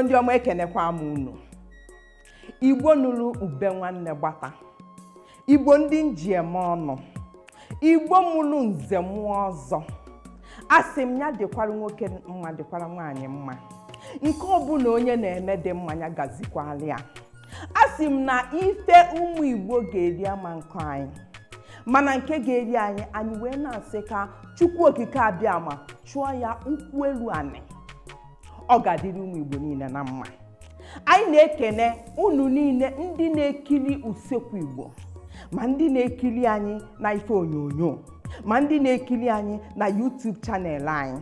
Igbo ndị ọma ekenekwa m unu. Igbo nụrụ ube nwanne gbata. Igbo ndị njem ọnụ. Igbo mụrụ nze mmụọ ọzọ. Asị m ya dịkwara nwoke mma dịkwara nwaanyị mma. Nke ọbụla onye na-eme dị mmanya gazikwala ya. Asị m na ife ụmụ Igbo ga-eri ama nkọ anyị. Mana nke ga-eri anyị wee na-asị ka Chukwu okike abịa ma chụọ ya ụkwụ elu anị. Ọ ga-adịrị ụmụ Igbo niile na mma. Anyị na-ekene unu niile ndị na-ekiri usekwu Igbo, ma ndị na-ekiri anyị na ife onyonyo, ma ndị na-ekiri anyị na YouTube channel anyị.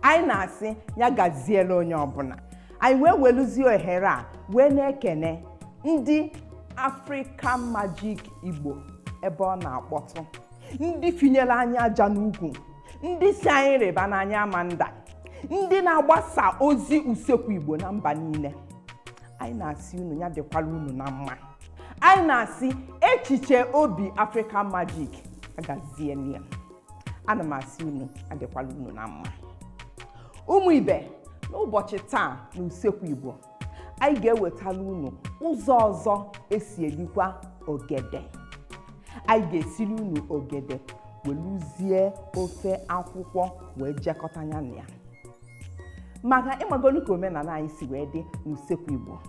Anyị na-asị ya gaziela onye ọbụla. Anyị wee weluzie ohere a wee na-ekene ndị African Magic Igbo ebe ọ na-akpọtụ, ndị finyere anyị aja n'ugwu, ndị si anyị rịba n'anya Amanda, ndị na-agbasa ozi usekwu Igbo na mba niile. Anyị na-asị unu ya dịkwara unu na mma. Anyị na-asị echiche obi African Magic agaziela ya. Ana m asị unu adịkwara unu na mma. Ụmụ ibe, n'ụbọchị taa n'usekwu Igbo, anyị ga-ewetara unu ụzọ ọzọ esi elikwa ogede. Anyị ga-esiri unu ogede weluzie ofe akwụkwọ wee jekọta ya na ya. Maka ịmagolu ka omenala anyị si wee dị n'usekwu Igbo,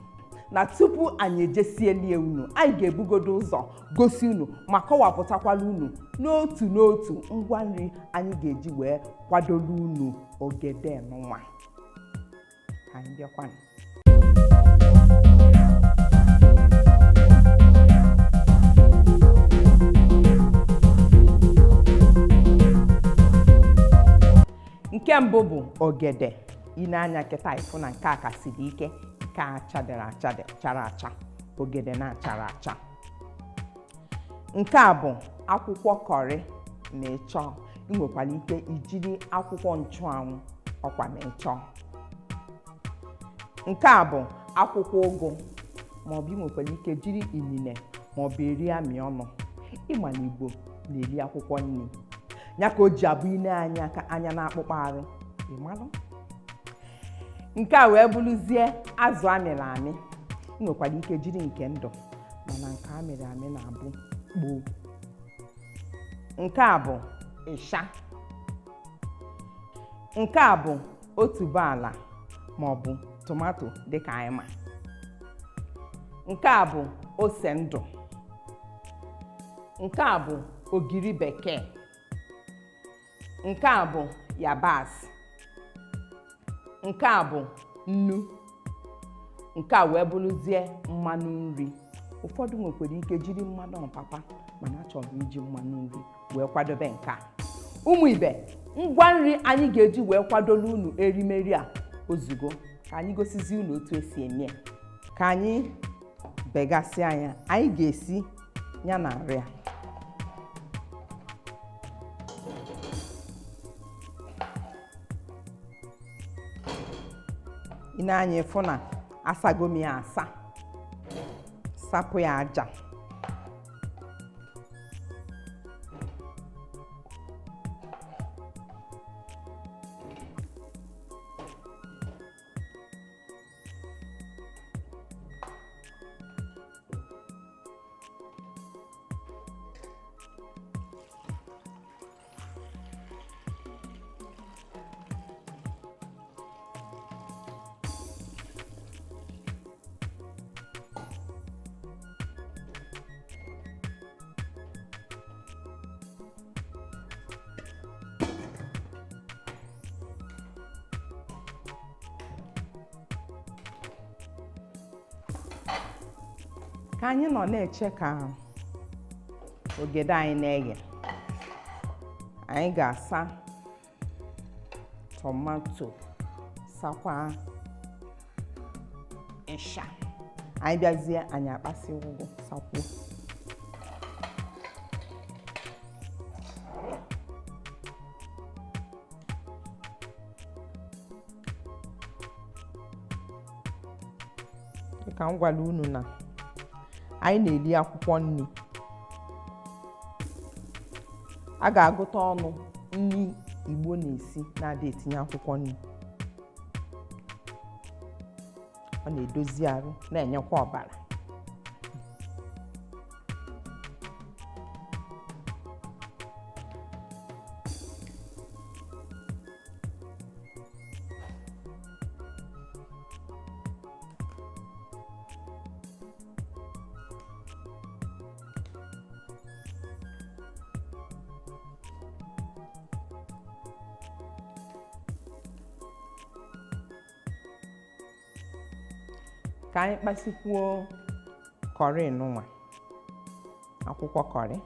na tupu anyị ejesieli unu, anyị ga-ebugodo ụzọ gosi unu ma kọwapụtakwala unu n'otu n'otu ngwa nri anyị ga-eji wee kwadolu unu ogede n'ụwa. Anyị bịakwanụ. Nke mbụ bụ ogede. Ị na-anya kịta ịfụ na nke a ka siri ike, nke a chara acha, ogede na-achara acha. Nke a bụ akwụkwọ kọrị ma ịchọ. Ị nwekwara ike ijiri akwụkwọ nchụanwụ ọkwa ma ịchọ. Nke a bụ akwụkwọ ụgụ, maọbụ ị nwekwara ike jiri inine maọbụ eri amị ọnụ. Ịma na Igbo na-eri akwụkwọ nri, ya ka o ji abụ ine anya ka anya na-akpụkpọ arụ. Ịmalụ. Nke a wee bụrụzie azụ amịrị amị. Ị nwekwara ike jiri nke ndụ, mana nke amịrị amị na-abụ gboo. Nke a bụ ịsha. Nke a bụ otuboala maọbụ tomato dịka anyị ma. Nke a bụ ose ndụ. Nke a bụ ogiri bekee. Nke a bụ yabasị. Nke a bụ nnu. Nke a wee bụrụzie mmanụ nri. Ụfọdụ nwekwara ike jiri mmanụ ọpapa, mana achọrọ iji mmanụ nri wee kwadobe nke a. Ụmụ ibe, ngwa nri anyị ga-eji wee kwadolu unu erimeri a ozugbo. Ka anyị gosizi unu otu esi eme ya. Ka anyị begasị anya, anyị ga-esi ya na nri a. Ị na-anya ịfụ na asagom ya asa, sapụ ya aja. Ka anyị nọ na-eche ka ogede anyị na-eghe, anyị ga-asa tomato, sakwa ịsha. Anyị bịazie anyị akpasị ụgụ sakwuo. Ka m gwara unu na anyị na-eri akwụkwọ nri. A ga-agụta ọnụ nri Igbo na-esi na-adị etinye akwụkwọ nri. ọ na-edozi arụ na-enyekwa ọbara. Ka anyị kpasikwuo kọrị nụnwa, akwụkwọ kọrị.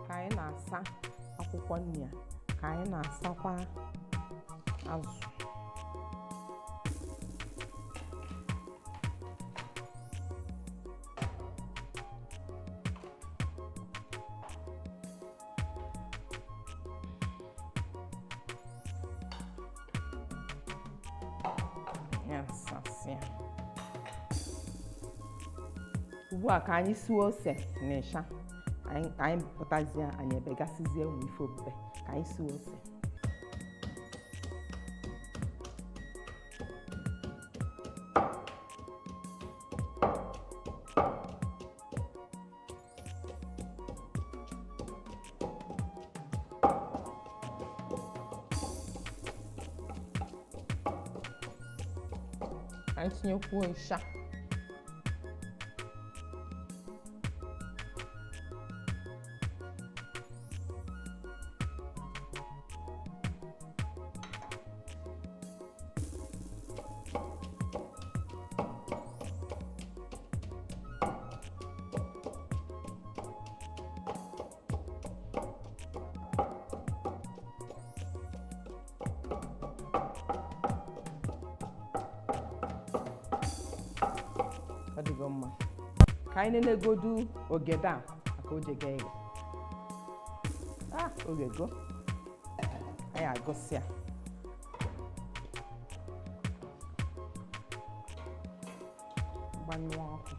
Ka anyị na-asa akwụkwọ nri a, ka anyị na-asakwa azụ. Ugbu a ka anyị sie ose na ịsha. Anyị pụtazie, anyị ebegasizie ụmụ ife obube. Ka anyị sie ose. Anyị tinyekwuo ịsha. Ọ dịgo mma. Ka anyị na-egodu ogede a maka o jega eghe. Ogego. Anyị agụsịa. Gbanyụọ ọkụ.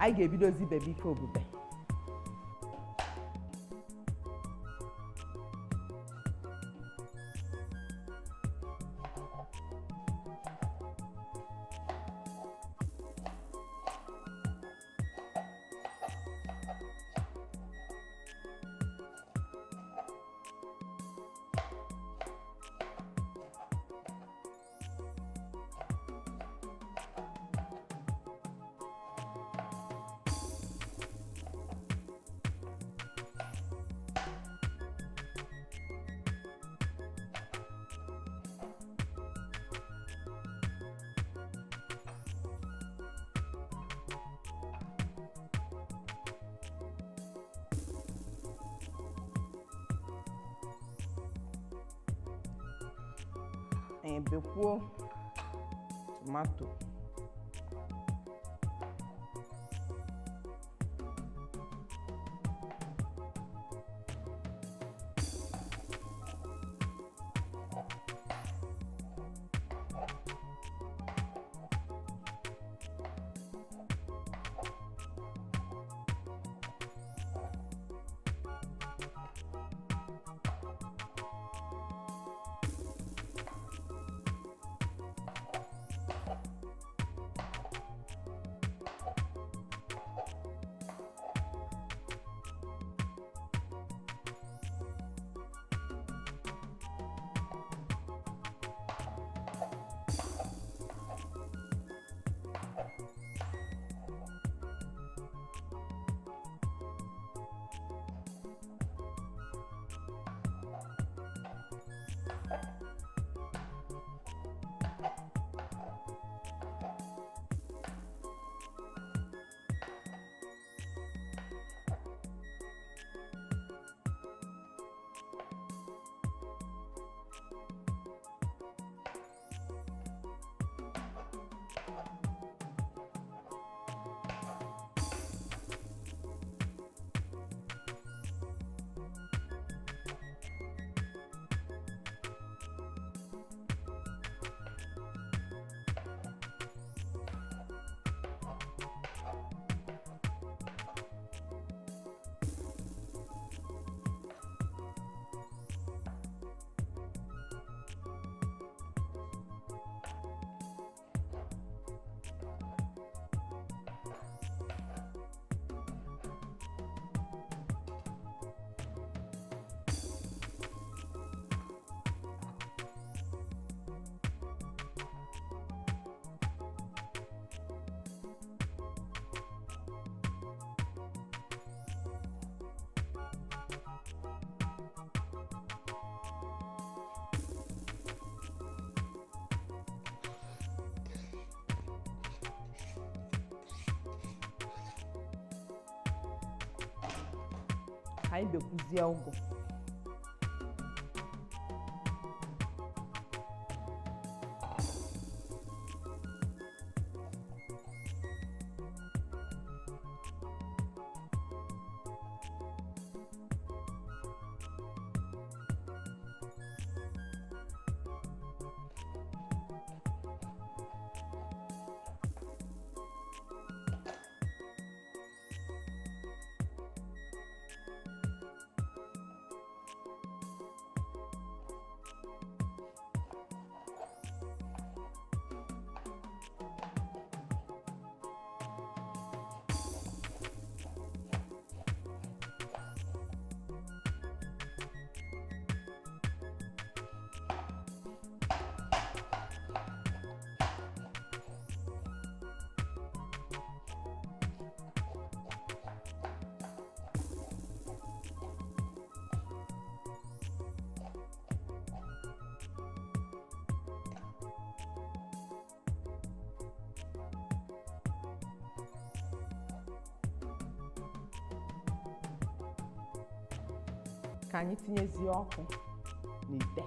Anyị ga-ebidozi bebe ife obube. Bekwuo tomato. ka anyị bekwuzie ụgụ. Ka anyị tinyezie ọkụ n'ite.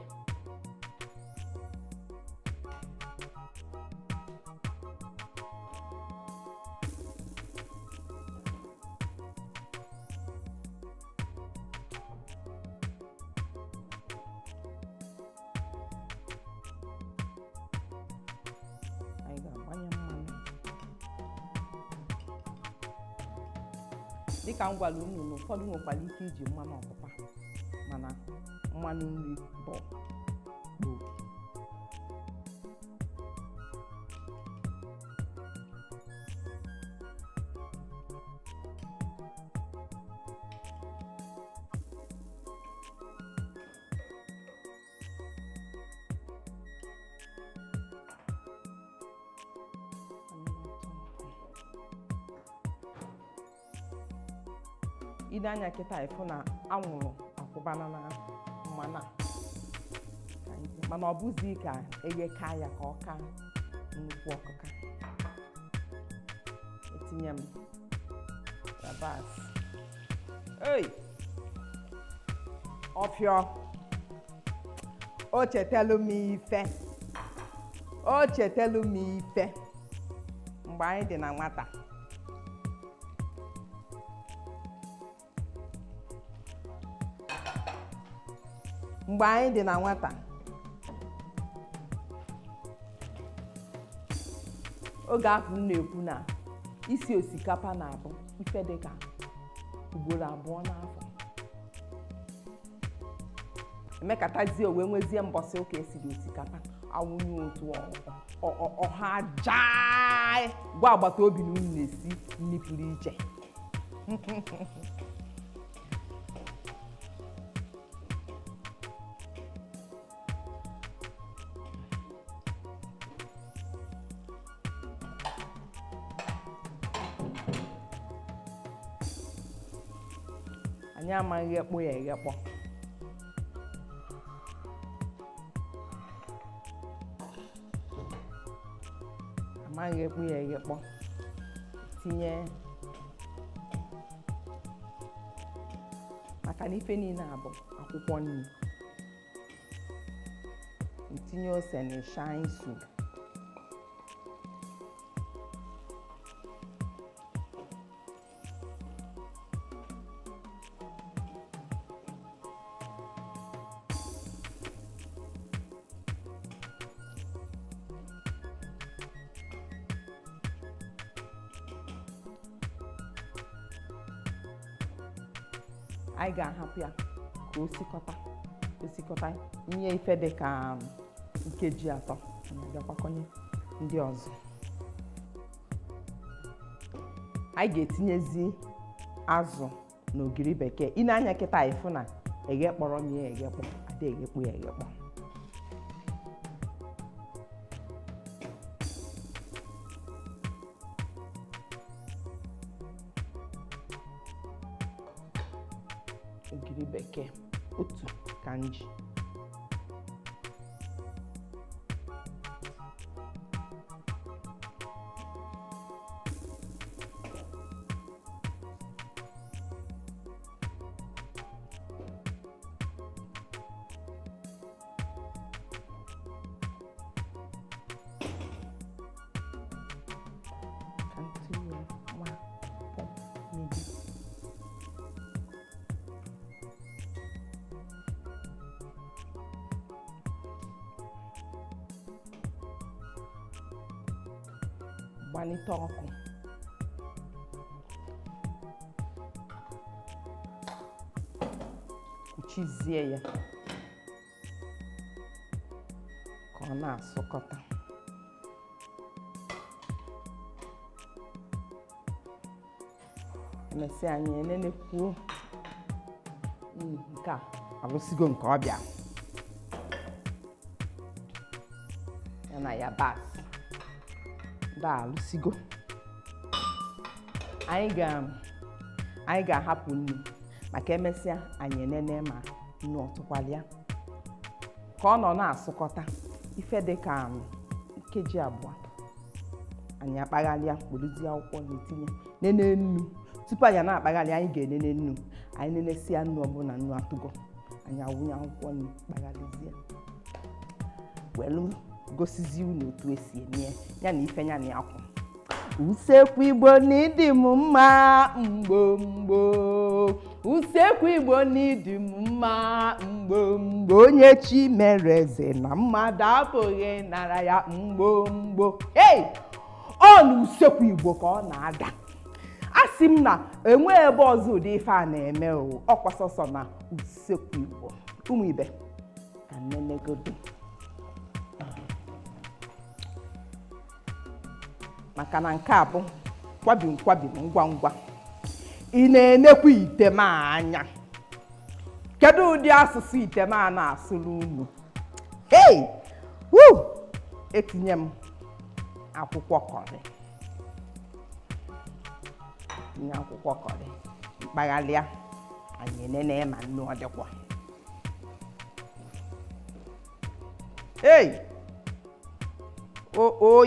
Anyị ga-agbanye mmanụ. Dịka m gwara unu na ụfọdụ nwekwara ike iji mmanụ ọpụpa, mana mmanụ nri bụ gboo. Ile anya kịta ịfụ na anwụrụ akwụbana na mmanụ a, mana ọ bụzi ka egheka ya ka ọ ka nnukwu ọkụka. Etinye m yabasị. Ọfịọ, o chetelu m ife mgbe anyị dị na nwata. Oge ahụ m na-ekwu na isi osikapa na-abụ ife dịka ugboro 2 n'afọ. Emekatazie wee nwezie mbọsị ụka esiri osikapa awụnye otu ọha jaa gwa agbata obi na unu na-esi nri pụrụ iche. Anyị amaghị ekpo ya eghekpọ. Tinye maka na ife niile abụ akwụkwọ nri. Tinye ose na shine soup. Anyị ga-ahapụ ya ka o sikọta ihe ife dị ka nkeji 3. Anyị ga-agbakọnye ndị ọzọ. Anyị ga-etinyezi azụ na ogiri bekee. Ị na-anya kịta ịfụ na eghekpọrọ m ya eghekpọ, ada eghekpọ ya eghekpọ. Ogiri bekee otu ka m ji. gbanite ọkụ kuchizie ya ka ọ na-asụkọta. Emesịa anyị enenekwuo nke a alụsigo nke ọbịa ya na yabasị ndị alụsigo. Anyị ga-ahapụ nnu maka emesịa anyị enene ma nnu ọtụkwala ya ka ọ nọ na-asụkọta ife dị ka nkeji abụọ. Anyị akpaghalịa kporozie akwụkwọ na-etinye nene nnu. Tupu anyị na-akpaghalị anyị ga-enene nnu. Anyị nenesia nnu ọbụla nnu atụgo, anyị awụnye akwụkwọ nnu kpaghalịzie welu gosizi unu otu esi eme ya na ife ya na akwụ. Usekwu Igbo n'ịdị m mma mgbo mgbo, usekwu Igbo n'ịdị m mma mgbo mgbo, onye chi mere eze na mmadụ apụghị nara ya mgbo mgbo. Ọ na usekwu Igbo ka ọ na-ada. Asị m na enwe ebe ọzọ ụdị ife a na-eme ọkwa sọsọ na usekwu Igbo. Ụmụ ibe ka nnenegodo maka na nke a bụ kwabi ngwa ngwa. Ị na-enekwa ite m anya. Kedu ụdị asụsụ ite m a na-asụrụ unu? Etinye m akwụkwọ kọrị. Tinye akwụkwọ kọrị mkpaghalịa anyị enene ma nnu ọ dịkwa.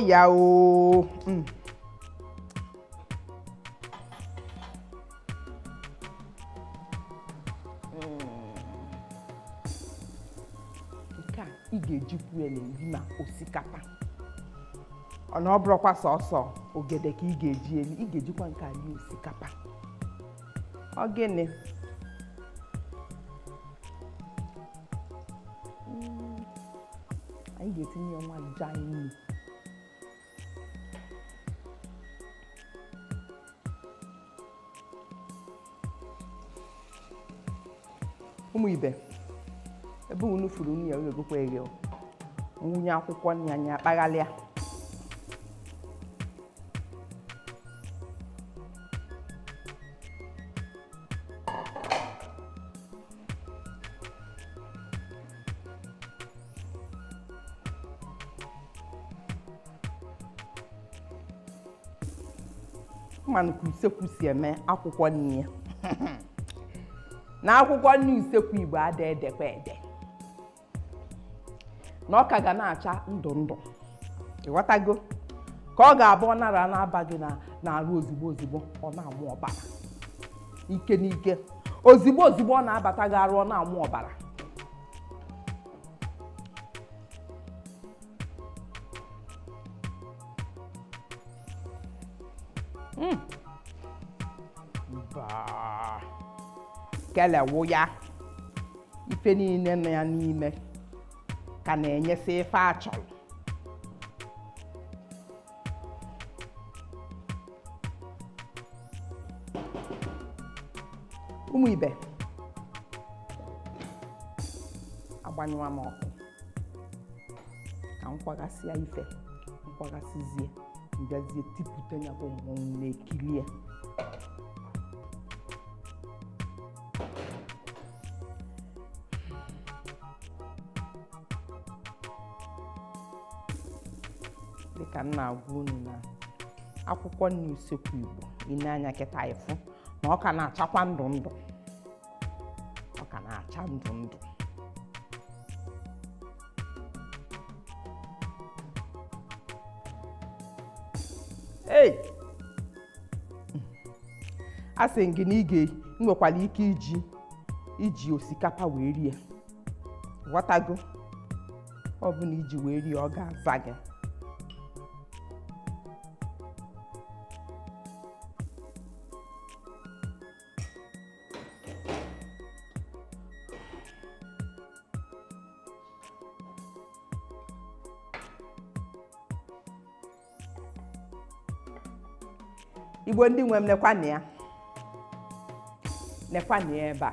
Ya nke a ị ga-ejikwu ya n'eri ma osikapa. Ọ na ọ bụrụkwa sọsọ ogede ka ị ga-eji elu, ị ga-ejikwa nke a rie osikapa. Ọ gịnị? Anyị ga-etinye ya nwa nja nnu. Ụmụ ibe, ebe unu furu unu ya ga-egokwa eghe. Nwunye akwụkwọ nri anyị akpaghalịa. Mmanụ ka usekwu si eme akwụkwọ nri. Na akwụkwọ nri usekwu Igbo ada edekwa ede. Na ọka ga na-acha ndụ ndụ. Ịghọtago? Ka ọ ga-abụ ọ nara na-aba gị na-arụ ozigbo ọ na-amụ ọbara. Ike n'ike. Ozigbo ọ na-abata gị arụ ọ na-amụ ọbara. Kelewu ya ife niile nọ ya n'ime ka na-enyesi ife achọrọ. Ụmụ ibe, agbanyụwa m ọkụ ka m kwagasịa ife, kwagasịzie ngazie tipụta ya bụ mmọnwụ na-ekilie. Dịka m na-agwa unu na akwụkwọ nri usekwu Igbo ine anya kịta ịfụ na ọ ka na-achakwa ndụ ndụ. Ọ ka na-acha ndụ ndụ. A sị gị na ị nwekwara ike iji osikapa wee rie. Ghọtago? Ọ bụ na iji wee rie ọ ga-aza gị. Igbo ndị nwe m nekwanị ya ebe a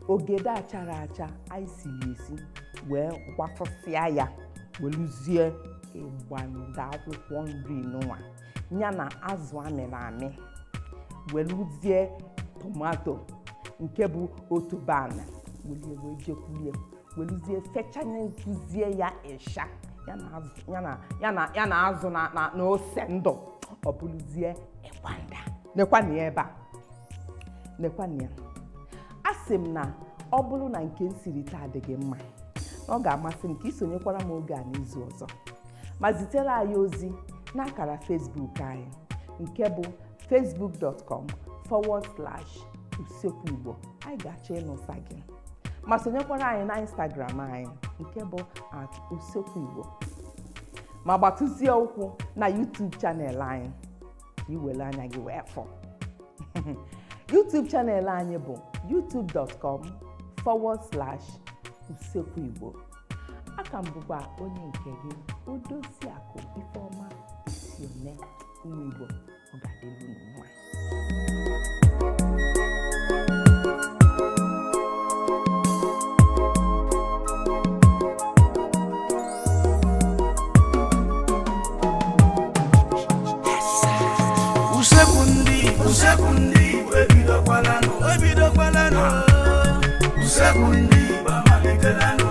ogede achara acha anyị siri esi wee gbafụsịa ya weluzie ịgbanda akwụkwọ nri n'ụwa ya na azụ amịrị amị weluzie tomato nke bụ otuboala wee jekwulie weluzie fechanye nkuzie ya ịsha ya na azụ na ose ndụ ọ bụrụzie ịgbanda nekwanị ebe a nekwanị ya asị m na ọ bụrụ na nke nsiri taa adịghị mma na ọ ga-amasị m ka isonyekwara m oge a n'izu ọzọ ma zitere anyị ozi n'akara Facebook anyị nke bụ facebook.com/usekwu Igbo. Anyị ga-achọ ịnụsa gị ma sonyekwara anyị na Instagram anyị nke bụ @usekwu-igbo ma gbatụzie ụkwụ na YouTube channel anyị ka iwere anya gị wee fọ. YouTube channel anyị bụ youtube.com/usekwu-igbo. Aka m bụkwa onye nke gị Odosiakụ Ifeoma Isione ụmụ Igbo. Ọ ga-adịrị unu mma. Usekundi webidokwalano Usekundi bamalitelano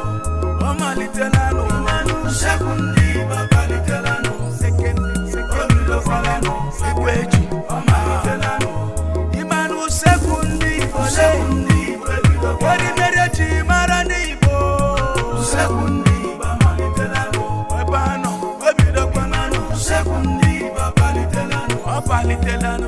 Usekundi babalitelano Webidokwalano Sekweji bamalitelano Imanu Usekundi webidokwalano Wadimereji maranibo Usekundi bamalitelano Webano webidokwalano Usekundi babalitelano